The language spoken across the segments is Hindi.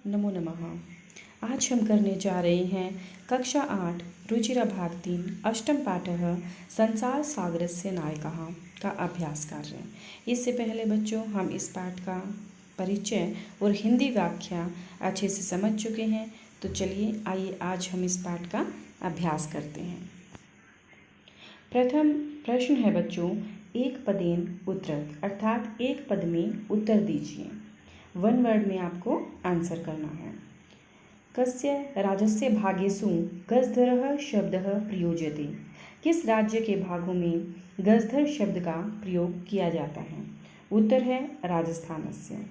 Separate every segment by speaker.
Speaker 1: नमो नमः। आज हम करने जा रहे हैं कक्षा 8 रुचिरा भाग 3 अष्टम पाठः संसार सागरस्य नायकः का अभ्यास कार्य। इससे पहले बच्चों हम इस पाठ का परिचय और हिंदी व्याख्या अच्छे से समझ चुके हैं। तो चलिए आइए आज हम इस पाठ का अभ्यास करते हैं। प्रथम प्रश्न है बच्चों, एक पदेन उत्तरत, अर्थात एक पद में उत्तर दीजिए। वन वर्ड में आपको आंसर करना है। कस्य राज्यस्य भागेषु गजधरः शब्दः प्रयुज्यते। किस राज्य के भागों में गजधर शब्द का प्रयोग किया जाता है? उत्तर है राजस्थानस्य।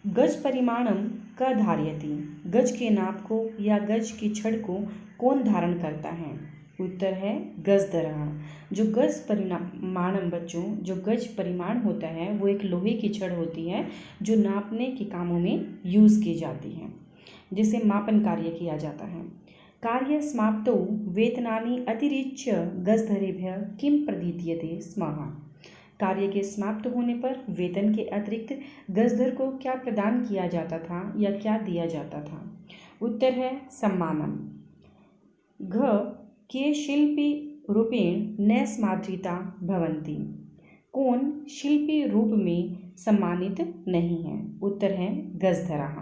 Speaker 1: गज परिमाणम क धारयति। गज के नाप को या गज की छड़ को कौन धारण करता है? उत्तर है गजधरः। जो गज परिमाणम बच्चों, जो गज परिमाण होता है वो एक लोहे की छड़ होती है जो नापने के कामों में यूज़ की जाती है, जिसे मापन कार्य किया जाता है। कार्य समाप्तौ वेतनानि अतिरिच्य गजधरेभ्यः किं प्रदीयते स्म। कार्य के समाप्त होने पर वेतन के अतिरिक्त गजधर को क्या प्रदान किया जाता था या क्या दिया जाता था? उत्तर है सम्मानम। घ के शिल्पी रूपेण न समादृता भवन्ति। कौन शिल्पी रूप में सम्मानित नहीं है? उत्तर है गजधरः।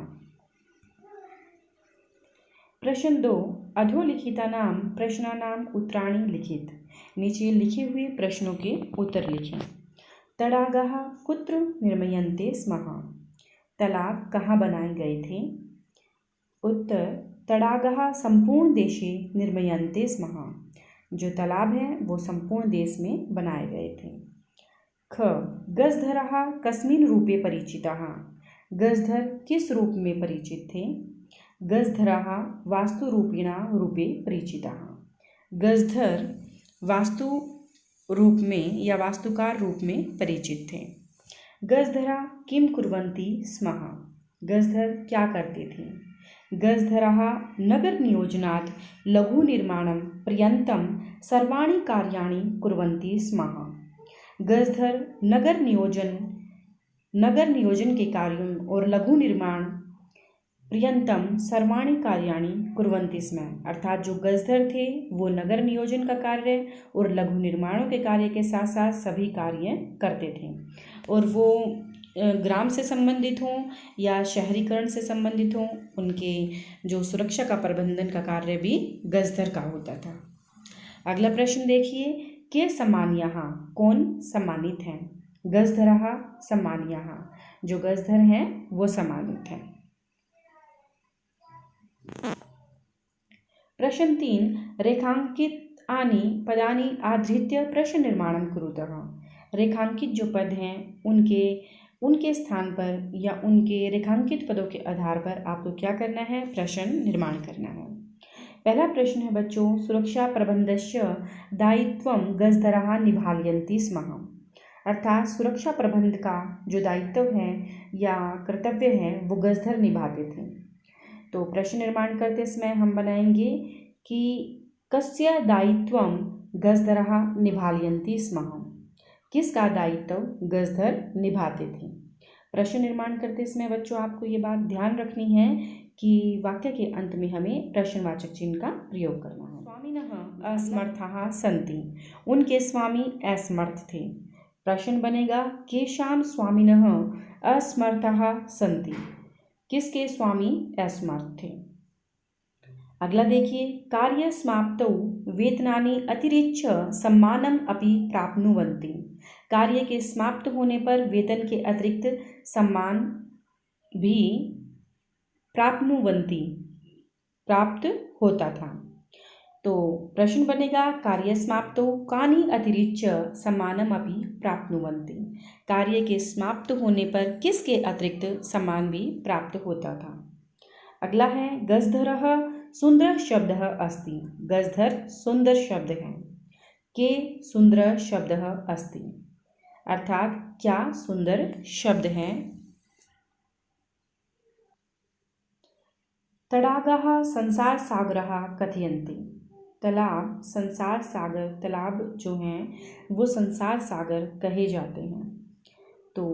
Speaker 1: प्रश्न 2, अधोलिखितानां प्रश्नानां उत्तराणि लिखित। नीचे लिखे हुए प्रश्नों के उत्तर लिखें। तडागाः कुत्र निर्मीयन्ते स्म। तालाब कहाँ बनाए गए थे? उत्तर तडागाः सम्पूर्ण देशे निर्मीयन्ते स्म। जो तालाब हैं वो संपूर्ण देश में बनाए गए थे। ख गजधरः कस्मिन् रूपे परिचिताः। गजधर किस रूप में परिचित थे? गजधरः वास्तुरूपिणा रूपे परिचिताः। गजधर वास्तु रूप में या वास्तुकार रूप में परिचित थे। गजधरः किं कुर्वन्ति स्म। गजधर क्या करते थे? गजधरः नगर नियोजनात् लघु निर्माणं पर्यन्तं सर्वाणि कार्याणि कुर्वन्ति स्म। गजधर नगर नियोजन के कार्यों और लघु निर्माण पर्यंतम सर्वाणि कार्याणि कुर्वन्ति स्म। अर्थात जो गजधर थे वो नगर नियोजन का कार्य और लघु निर्माणों के कार्य के साथ साथ सभी कार्य करते थे। और वो ग्राम से संबंधित हों या शहरीकरण से संबंधित हों, उनके जो सुरक्षा का प्रबंधन का कार्य भी गजधर का होता था। अगला प्रश्न देखिए, के सम्मानीयः, कौन सम्मानित हैं? गजधरः सम्मानीयः। जो गजधर हैं वो सम्मानित हैं। प्रश्न 3, रेखांकितानि पदानि आधृत्य प्रश्न निर्माणं कुरुतः। रेखांकित जो पद हैं उनके स्थान पर या उनके रेखांकित पदों के आधार पर आपको क्या करना है? प्रश्न निर्माण करना है। पहला प्रश्न है बच्चों, सुरक्षा प्रबंधस्य दायित्वं गजधरः निभालयन्ति स्म। अर्थात सुरक्षा प्रबंध का जो दायित्व है या कर्तव्य है वो गजधर निभाते थे। तो प्रश्न निर्माण करते समय हम बनाएंगे कि कस्य दायित्वं गजधरः निभालयन्ति स्म। किसका दायित्व गजधर निभाते थे? प्रश्न निर्माण करते समय बच्चों आपको ये बात ध्यान रखनी है कि वाक्य के अंत में हमें प्रश्नवाचक चिन्ह का प्रयोग करना है। स्वामिनः असमर्थाः सन्ति। उनके स्वामी असमर्थ थे। प्रश्न बनेगा केषां स्वामिनः असमर्थाः सन्ति। किसके स्वामी असमर्थ थे? अगला देखिए, कार्य समाप्तौ वेतनानि अतिरिच्य सम्मानम अपि प्राप्नुवन्ति। कार्य के समाप्त होने पर वेतन के अतिरिक्त सम्मान भी प्राप्नुवन्ति प्राप्त होता था। तो प्रश्न बनेगा कार्य समाप्तौ कानि अतिरिच्य सम्मानम अपि प्राप्नुवन्ति। कार्य के समाप्त होने पर किसके अतिरिक्त सम्मान भी प्राप्त होता था? अगला है गजधरः सुंदर शब्दः अस्ति। गजधर सुंदर शब्द है। के सुंदर शब्दः अस्ति, अर्थात क्या सुंदर शब्द है? तडागाः संसार सागरः कथयन्ति। तालाब संसार सागर, तालाब जो हैं वो संसार सागर कहे जाते हैं। तो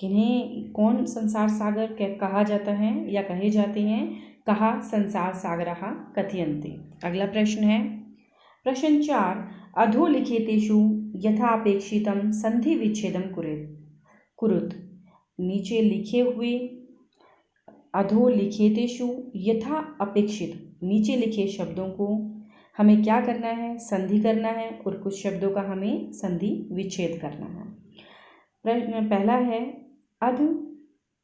Speaker 1: किन्हें कौन संसार सागर कहा जाता है या कहे जाते हैं? कहा संसार सागरः कथयन्ति। अगला प्रश्न है प्रश्न 4, अधोलिखितेषु यथापेक्षितं संधि विच्छेदम कुरुत। नीचे लिखे हुए अधोलिखितेषु यथा अपेक्षित, नीचे लिखे शब्दों को हमें क्या करना है? संधि करना है, और कुछ शब्दों का हमें संधि विच्छेद करना है। प्रश्न पहला है अध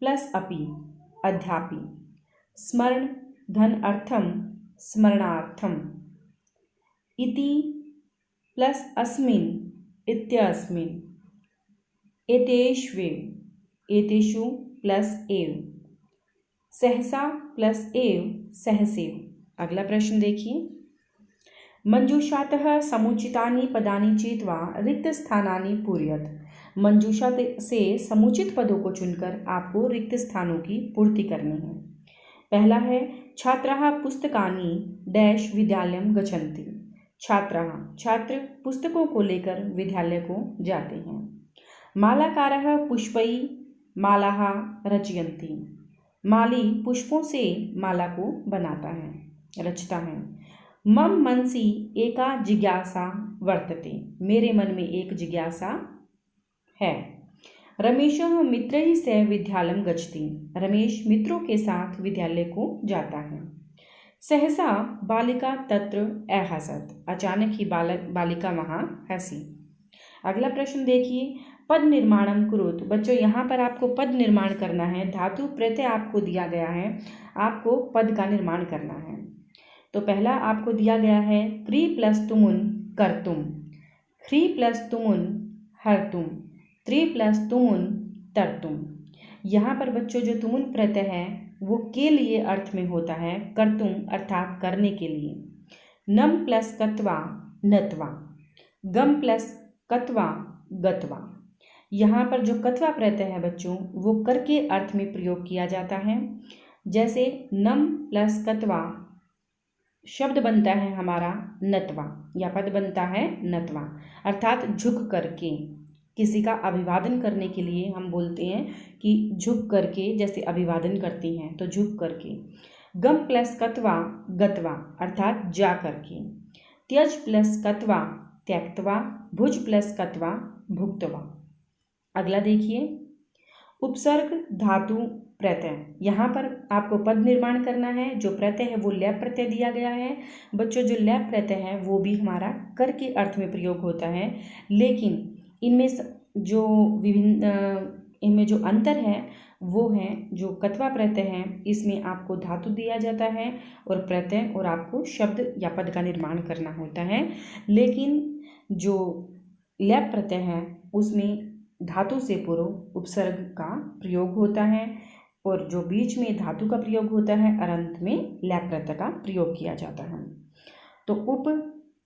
Speaker 1: प्लस अपि अध्यापि, स्मरण धन अर्थम स्मरणार्थम, इति प्लस अस्मिन् इत्यस्मिन्, एतेष्वे एतेषु प्लस एव, सहसा प्लस एव सहसेव। अगला प्रश्न देखिए, मंजूषातः समुचितानि पदानि चेत्वा रिक्त स्थानानि पूरयत। मंजूषा से समुचित पदों को चुनकर आपको रिक्त स्थानों की पूर्ति करनी है। पहला है छात्राः पुस्तकानि डैश विद्यालयं गच्छन्ति। छात्राः छात्र पुस्तकों को लेकर विद्यालय को जाते हैं। मालाकारः पुष्पैः मालाः रचयन्ति। माली पुष्पों से माला को बनाता है, रचता है। मम मनसि एका जिज्ञासा वर्तते, मेरे मन में एक जिज्ञासा है। रमेशः मित्रैः सह विद्यालयं गच्छति। रमेश मित्रों के साथ विद्यालय को जाता है। सहसा बालिका तत्र अहसत, अचानक ही बालिका वहाँ हंसी। अगला प्रश्न देखिए, पद निर्माणम कुरुत। बच्चों यहाँ पर आपको पद निर्माण करना है। धातु प्रत्यय आपको दिया गया है, आपको पद का निर्माण करना है। तो पहला आपको दिया गया है क्री प्लस तुमुन करतुम, ख्री प्लस तुमुन हरतुम, त्रि प्लस तुमुन तरतुम। यहाँ पर बच्चों जो तुमुन प्रत्यय है वो के लिए अर्थ में होता है, करतुम अर्थात करने के लिए। नम प्लस कत्वा नत्वा, गम प्लस कत्वा गत्वा। यहाँ पर जो कत्वा प्रत्यय है बच्चों वो कर के अर्थ में प्रयोग किया जाता है। जैसे नम प्लस कत्वा शब्द बनता है हमारा नत्वा, या पद बनता है नत्वा, अर्थात झुक करके। किसी का अभिवादन करने के लिए हम बोलते हैं कि झुक करके, जैसे अभिवादन करते हैं तो झुक करके। गम प्लस कत्वा गत्वा अर्थात जा करके। त्यज प्लस कत्वा त्यक्त्वा, भुज प्लस कत्वा भुक्त्वा। अगला देखिए, उपसर्ग धातु प्रत्यय। यहाँ पर आपको पद निर्माण करना है। जो प्रत्यय है वो लैप प्रत्यय दिया गया है। बच्चों जो लैप प्रत्यय है वो भी हमारा कर के अर्थ में प्रयोग होता है, लेकिन इनमें जो इनमें जो अंतर है वो है जो कत्वा प्रत्यय है, इसमें आपको धातु दिया जाता है और प्रत्यय, और आपको शब्द या पद का निर्माण करना होता है। लेकिन जो लैप प्रत्यय है उसमें धातु से पूर्व उपसर्ग का प्रयोग होता है, और जो बीच में धातु का प्रयोग होता है और अंत में लैप प्रत्यय का प्रयोग किया जाता है। तो उप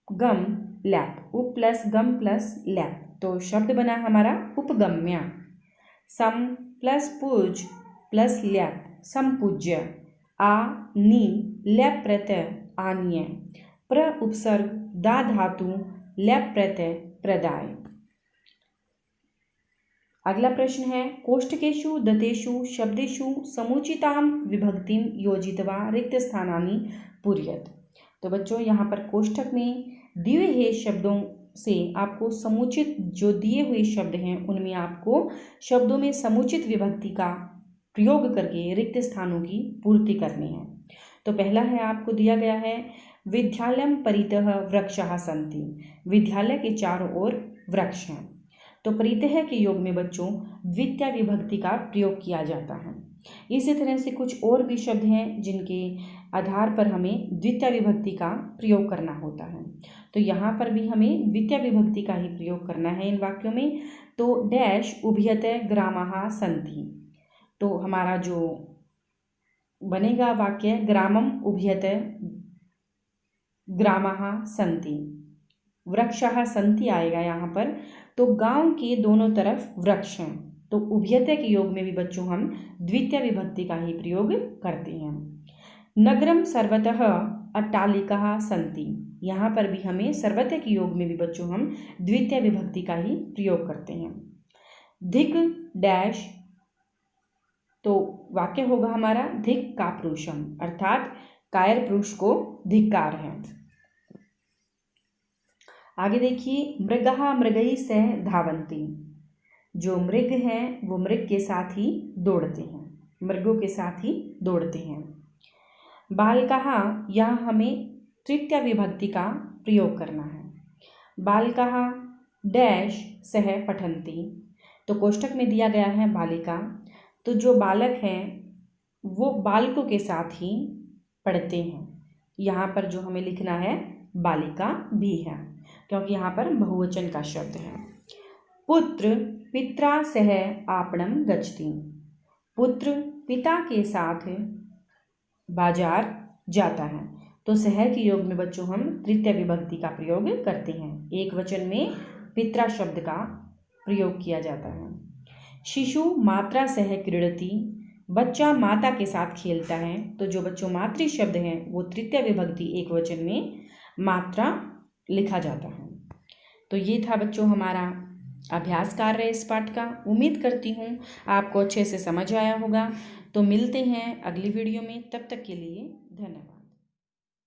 Speaker 1: गम लैप, उप प्लस गम प्लस लैप, तो शब्द बना हमारा उपगम्य। सम प्लस पूज प्लस लैप संपूज्य। आ नी लैप प्रत्यय आनीय। प्र उपसर्ग दा धातु लैप प्रत्यय प्रदाय। अगला प्रश्न है, कोष्ठकेषु दत्तेषु शब्देषु समुचितां विभक्तिं योजित्वा रिक्त स्थानानि पूरयत। तो बच्चों यहाँ पर कोष्ठक में दिए हुए शब्दों से आपको समुचित, जो दिए हुए शब्द हैं उनमें आपको शब्दों में समुचित विभक्ति का प्रयोग करके रिक्त स्थानों की पूर्ति करनी है। तो पहला है आपको दिया गया है विद्यालयं परितः वृक्षाः सन्ति। विद्यालय के चारों ओर वृक्ष हैं। तो परितः के योग में बच्चों द्वितीय विभक्ति का प्रयोग किया जाता है। इसी तरह से कुछ और भी शब्द हैं जिनके आधार पर हमें द्वितीय विभक्ति का प्रयोग करना होता है। तो यहाँ पर भी हमें द्वितीय विभक्ति का ही प्रयोग करना है इन वाक्यों में। तो डैश उभयतः ग्रामाः सन्ति। तो हमारा जो बनेगा वाक्य ग्रामम उभयतः ग्रामाः सन्ति, वृक्षाः सन्ति आएगा यहाँ पर। तो गांव के दोनों तरफ वृक्ष हैं। तो उभयतः के योग में भी बच्चों हम द्वितीय विभक्ति का ही प्रयोग करते हैं। नगरम सर्वतः अट्टालिकाः सन्ति। यहाँ पर भी हमें सर्वतः के योग में भी बच्चों हम द्वितीय विभक्ति का ही प्रयोग करते हैं। धिक डैश तो वाक्य होगा हमारा धिक कापुरुषम, अर्थात कायर पुरुष को धिक्कार है। आगे देखिए, मृगः मृगैः सह धावन्ति। जो मृग हैं वो मृग के साथ ही दौड़ते हैं, मृगों के साथ ही दौड़ते हैं। बालकः, यहाँ हमें तृतीय विभक्ति का प्रयोग करना है। बालकः डैश सह पठन्ति, तो कोष्ठक में दिया गया है बालिका, तो जो बालक हैं वो बालकों के साथ ही पढ़ते हैं। यहाँ पर जो हमें लिखना है बालिका भी है, क्योंकि यहाँ पर बहुवचन का शब्द है। पुत्र पित्रा सह आपणम गच्छति, पुत्र पिता के साथ बाजार जाता है। तो सह के योग में बच्चों हम तृतीय विभक्ति का प्रयोग करते हैं, एक वचन में पित्रा शब्द का प्रयोग किया जाता है। शिशु मात्रा सह क्रीडति, बच्चा माता के साथ खेलता है। तो जो बच्चों मातृ शब्द हैं वो तृतीय विभक्ति एक वचन में मात्रा लिखा जाता है। तो ये था बच्चों हमारा अभ्यास कार्य इस पाठ का। उम्मीद करती हूँ आपको अच्छे से समझ आया होगा। तो मिलते हैं अगली वीडियो में, तब तक के लिए धन्यवाद।